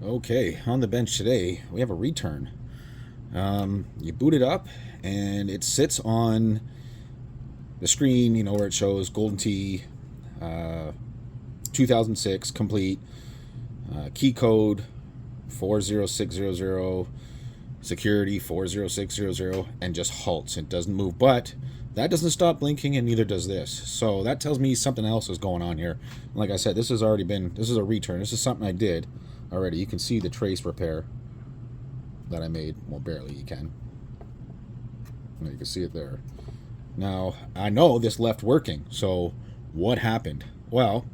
Okay, on the bench today, we have a return. You boot it up, and it sits on the screen, where it shows Golden Tee, uh, 2006 complete, key code 40600, security 40600, and just halts. It doesn't move, but that doesn't stop blinking, and neither does this. So that tells me something else is going on here. Like I said, this is a return. This is something I did already. You can see the trace repair that I made. Well, barely you can. You can see it there. Now, I know this left working, so what happened? Well,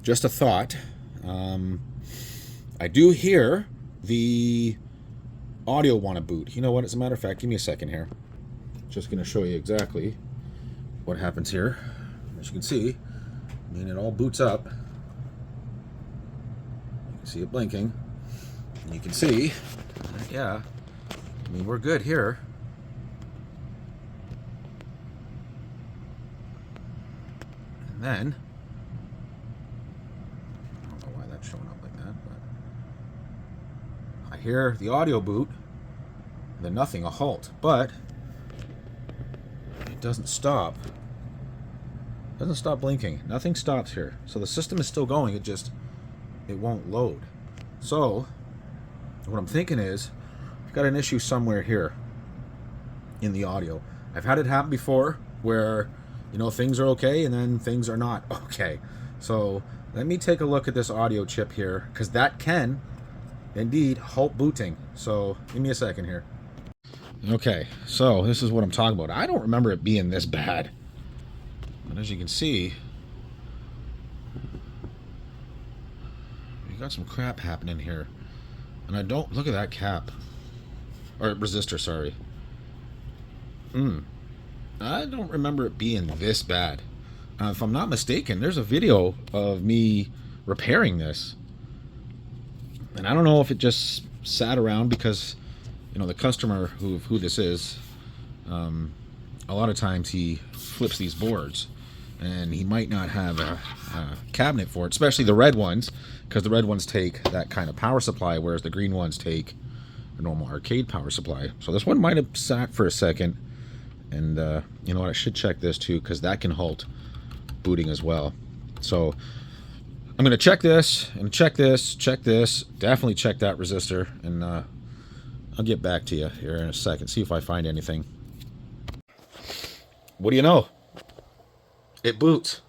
just a thought. I do hear the audio want to boot. You know what? As a matter of fact, give me a second here. Just going to show you exactly what happens here. As you can see, it all boots up. You can see it blinking. And you can see, yeah, we're good here. And then, I don't know why that's showing up like that, but I hear the audio boot, and then nothing, a halt, but it doesn't stop. It doesn't stop blinking. Nothing stops here. So the system is still going, it won't load. So, what I'm thinking is, I've got an issue somewhere here in the audio. I've had it happen before where, things are okay and then things are not okay. So let me take a look at this audio chip here, because that can indeed halt booting. So give me a second here. Okay, so this is what I'm talking about. I don't remember it being this bad. But as you can see, you got some crap happening here. And I don't, look at that cap. Or resistor, sorry. I don't remember it being this bad. If I'm not mistaken, there's a video of me repairing this. And I don't know if it just sat around because, the customer who this is, a lot of times he flips these boards. And he might not have a cabinet for it, especially the red ones, because the red ones take that kind of power supply, whereas the green ones take a normal arcade power supply. So this one might have sat for a second. And you know what, I should check this too, because that can halt booting as well. So I'm going to check this, and check this, definitely check that resistor, and I'll get back to you here in a second, see if I find anything. What do you know? It boots.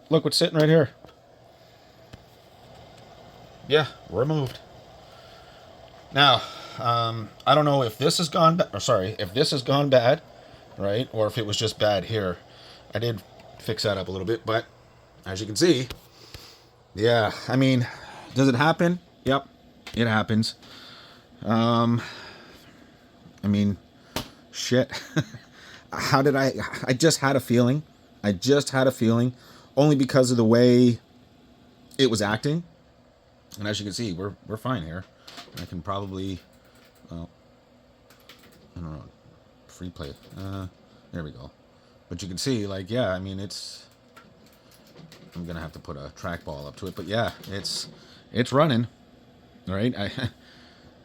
Look what's sitting right here. Yeah, removed. Now, I don't know if this has gone bad, right? Or if it was just bad here. I did fix that up a little bit, but as you can see, yeah, does it happen? Yep, it happens. Shit. I just had a feeling. Only because of the way it was acting. And as you can see, we're fine here. I can probably, well, I don't know, free play. There we go. But you can see, yeah, it's, I'm gonna have to put a trackball up to it, but yeah, it's running. All right,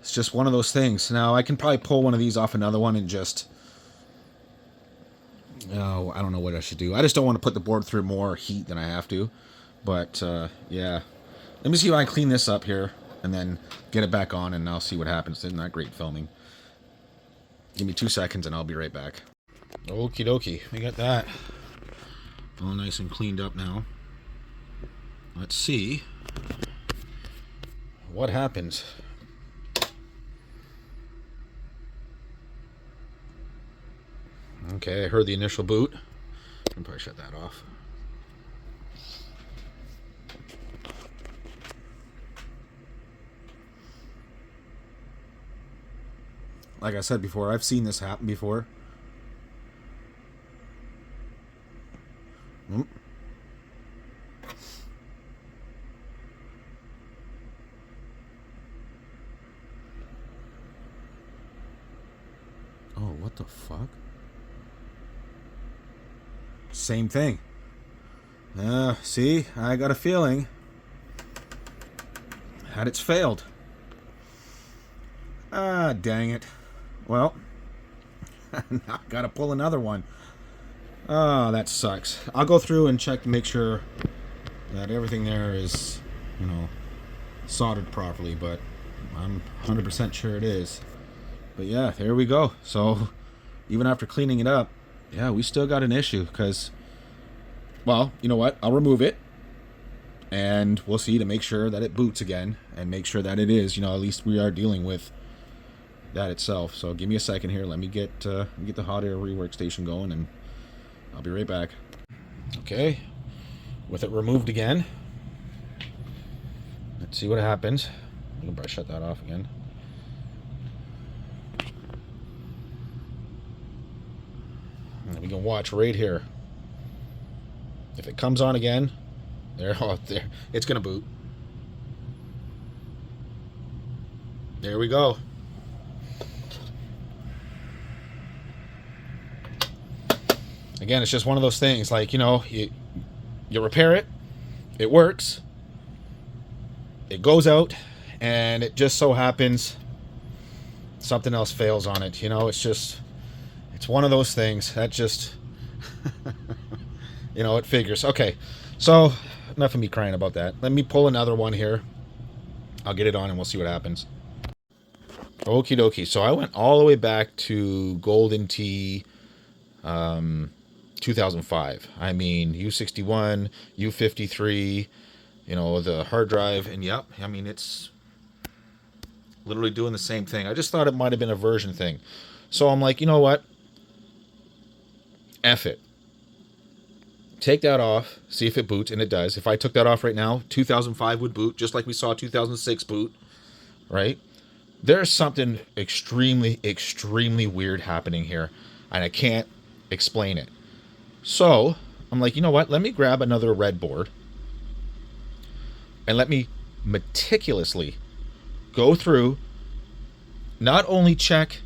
it's just one of those things. Now I can probably pull one of these off another one and just, I don't know what I should do. I just don't want to put the board through more heat than I have to. But yeah, let me see if I can clean this up here and then get it back on, and I'll see what happens. Isn't that great filming? Give me 2 seconds and I'll be right back. Okie dokie, we got that all nice and cleaned up now. Let's see what happens. Okay, I heard the initial boot. I'll probably shut that off. Like I said before, I've seen this happen before. Oh, what the fuck? Same thing. See, I got a feeling. that it's failed. Ah, dang it. Well, now I gotta pull another one. Oh, that sucks. I'll go through and check to make sure that everything there is, you know, soldered properly, but I'm 100% sure it is. But yeah, there we go. So even after cleaning it up, yeah, we still got an issue because, well, you know what? I'll remove it and we'll see to make sure that it boots again and make sure that it is, you know, at least we are dealing with that itself. So give me a second here. Let me get the hot air rework station going and I'll be right back. Okay, with it removed again, let's see what happens. I'm gonna shut that off again. And we can watch right here. If it comes on again, there, oh, there, it's gonna boot. There we go. Again, it's just one of those things, like, you know, you repair it, it works, it goes out, and it just so happens something else fails on it. You know, it's one of those things that just, you know, it figures. Okay, so enough of me crying about that. Let me pull another one here. I'll get it on and we'll see what happens. Okie dokie. So I went all the way back to Golden Tee 2005. I mean, U61, U53, you know, the hard drive, and yep, I mean, it's literally doing the same thing. I just thought it might have been a version thing. So I'm like, you know what? F it. Take that off, see if it boots, and it does. If I took that off right now, 2005 would boot, just like we saw 2006 boot, right? There's something extremely, extremely weird happening here, and I can't explain it. So I'm like, you know what? Let me grab another red board and let me meticulously go through, not only check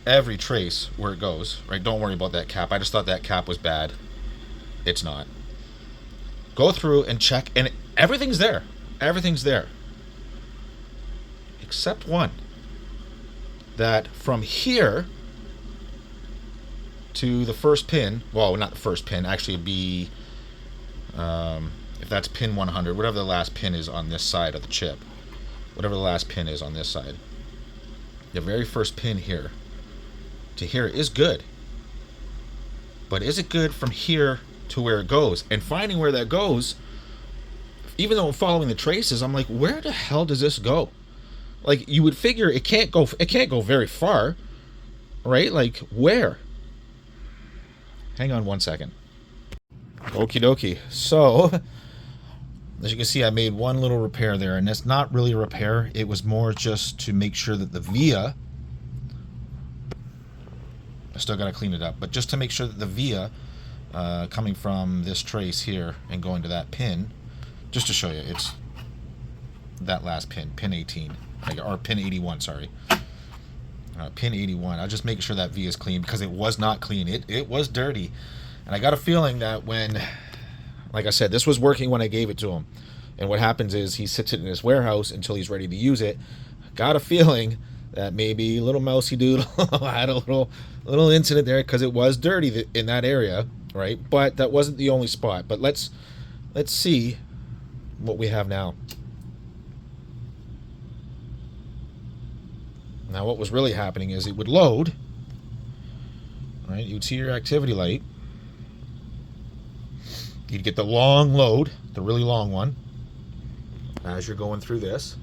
every trace where it goes, right? Don't worry about that cap. I just thought that cap was bad. It's not. Go through and check, and everything's there. Everything's there. Except one. That from here to the first pin, well, not the first pin, actually it'd be, if that's pin 100, whatever the last pin is on this side of the chip, whatever the last pin is on this side, the very first pin here to here is good. But is it good from here to where it goes? And finding where that goes, even though I'm following the traces, I'm like, where the hell does this go? Like, you would figure it can't go very far, right? Like, where? Hang on one second. Okie dokie. So, as you can see, I made one little repair there, and that's not really a repair. It was more just to make sure that the via, I still got to clean it up, but just to make sure that the via coming from this trace here and going to that pin, just to show you, it's that last pin, pin 18. Or pin 81, sorry. Pin 81. I'll just make sure that V is clean because it was not clean. It was dirty. And I got a feeling that when, like I said, this was working when I gave it to him. And what happens is he sits it in his warehouse until he's ready to use it. Got a feeling that maybe little mousy doodle had a little incident there because it was dirty in that area, right? But that wasn't the only spot. But let's see what we have now. Now what was really happening is it would load, right? You'd see your activity light. You'd get the long load, the really long one, as you're going through this.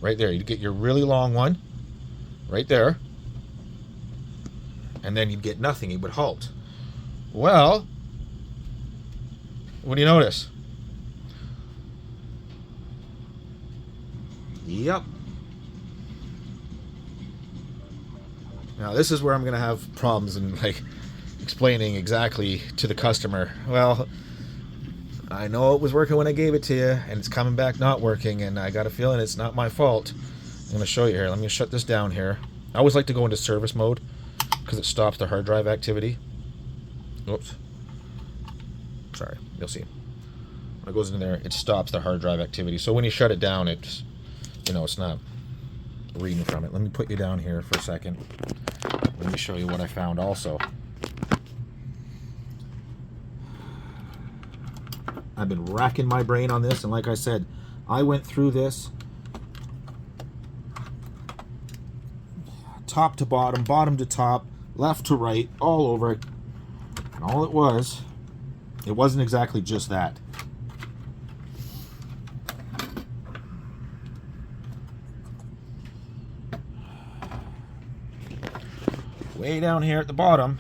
Right there, you'd get your really long one, right there. And then you'd get nothing, it would halt. Well, what do you notice? Yep. Now this is where I'm going to have problems in like explaining exactly to the customer. Well, I know it was working when I gave it to you, and it's coming back not working, and I got a feeling it's not my fault. I'm going to show you here. Let me shut this down here. I always like to go into service mode because it stops the hard drive activity. Oops. Sorry, you'll see. When it goes in there, it stops the hard drive activity. So when you shut it down, it's, you know, it's not reading from it. Let me put you down here for a second. Let me show you what I found also. I've been racking my brain on this, and like I said, I went through this top to bottom, bottom to top, left to right, all over it. And all it wasn't exactly just that. Way down here at the bottom.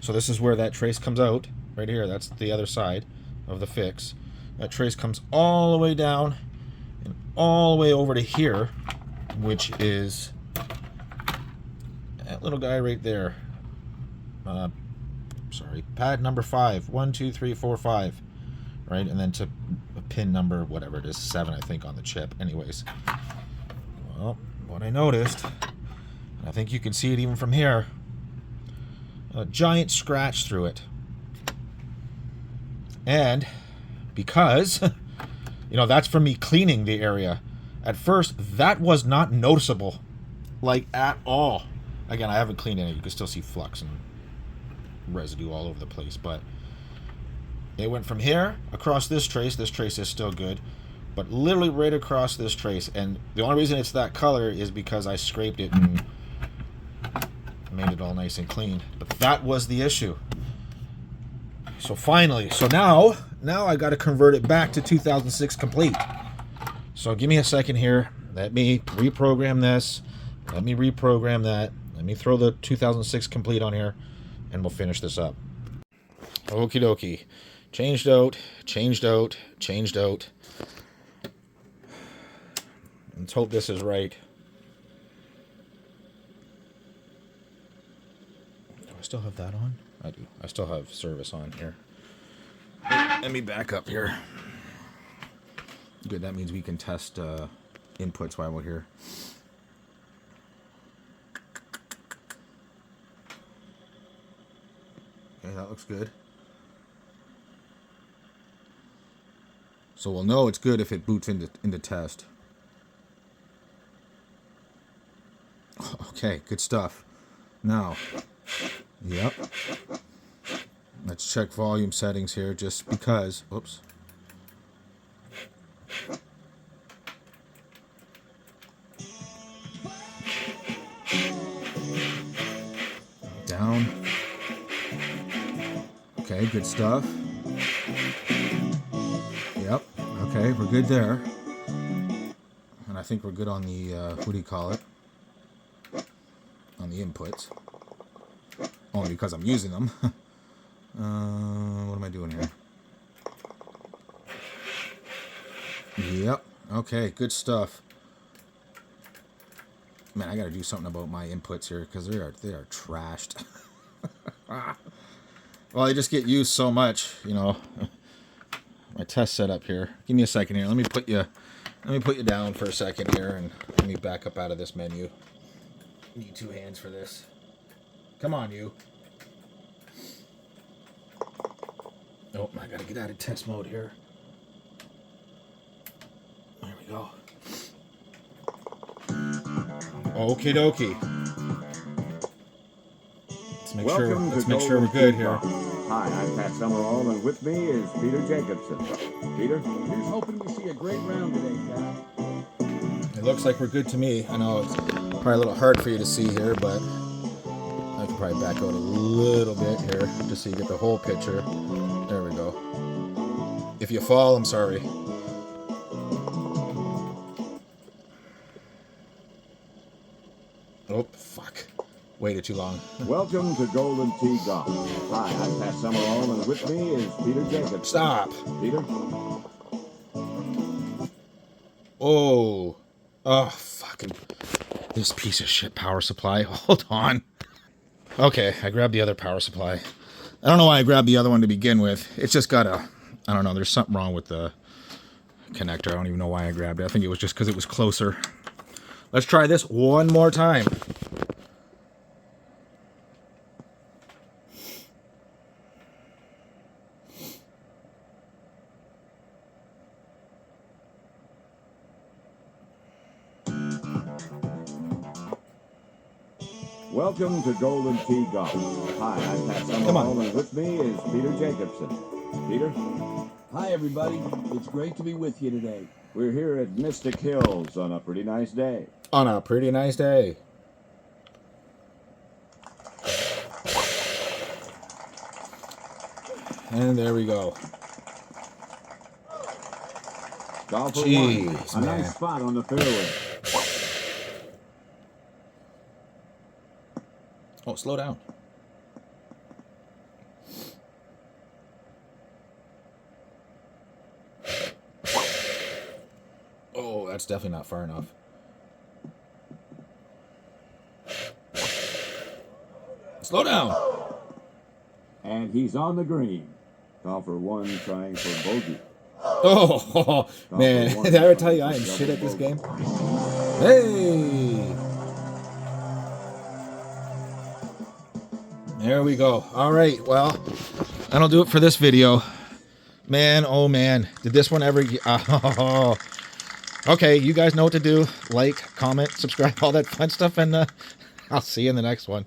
So this is where that trace comes out. Right here, that's the other side of the fix. That trace comes all the way down and all the way over to here, which is that little guy right there. Sorry, pad number 5. 1, 2, 3, 4, 5. Right, and then to pin number, whatever it is, 7, I think, on the chip. Anyways, well, what I noticed, I think you can see it even from here, a giant scratch through it. And because, you know, that's from me cleaning the area. At first, that was not noticeable, like, at all. Again, I haven't cleaned it. You can still see flux and residue all over the place. But it went from here across this trace. This trace is still good. But literally right across this trace. And the only reason it's that color is because I scraped it and made it all nice and clean. But that was the issue. So finally, now I got to convert it back to 2006 complete. So give me a second here. Let me reprogram this. Let me reprogram that. Let me throw the 2006 complete on here, and we'll finish this up. Okie dokie. Changed out, changed out, changed out. Let's hope this is right. Do I still have that on? I do. I still have service on here. Let me back up here. Good, that means we can test inputs while we're here. Okay, that looks good. So we'll know it's good if it boots into test. Okay, good stuff. Now, yep. Let's check volume settings here just because. Oops. Down. Okay, good stuff. Yep. Okay, we're good there. And I think we're good on the, what do you call it? On the inputs. Only because I'm using them. What am I doing here? Yep. Okay, good stuff. Man, I gotta do something about my inputs here because they are trashed. Well, they just get used so much, you know. My test setup here. Give me a second here. Let me put you down for a second here, and let me back up out of this menu. Need 2 hands for this. Come on, you. Oh, I gotta get out of test mode here. There we go. Okie dokie. Let's make sure we're good here. Hi, I'm Pat Summerall, and with me is Peter Jacobson. Peter? Here's hoping we see a great round today, Pat. It looks like we're good to me. I know it's probably a little hard for you to see here, but I can probably back out a little bit here just so you get the whole picture. There we go. If you fall, I'm sorry. Oh, fuck. Waited too long. Welcome to Golden Tee Golf. Hi, I'm Pat Summerall, and with me is Peter Jacobson. Stop. Peter? Oh. Oh, fucking. This piece of shit power supply. Hold on. Okay, I grabbed the other power supply. I don't know why I grabbed the other one to begin with. It's just got a... I don't know, there's something wrong with the connector. I don't even know why I grabbed it. I think it was just because it was closer. Let's try this one more time. Welcome to Golden Tee Golf. Hi, I'm Pat Come on. Summerall, and with me is Peter Jacobson. Peter, Hi, everybody. It's great to be with you today. we're here at Mystic Hills on a pretty nice day. On a pretty nice day. And there we go. Golf for Jeez, one. A man. nice spot on the fairway. Oh, slow down. Oh, that's definitely not far enough. Slow down. And he's on the green. Golfer one trying for bogey. Oh, man. Did I ever tell you I am shit at this game? Hey. There we go. All right. Well, that'll do it for this video. Man, oh man. Did this one ever... Oh. Okay, you guys know what to do. Like, comment, subscribe, all that fun stuff. And I'll see you in the next one.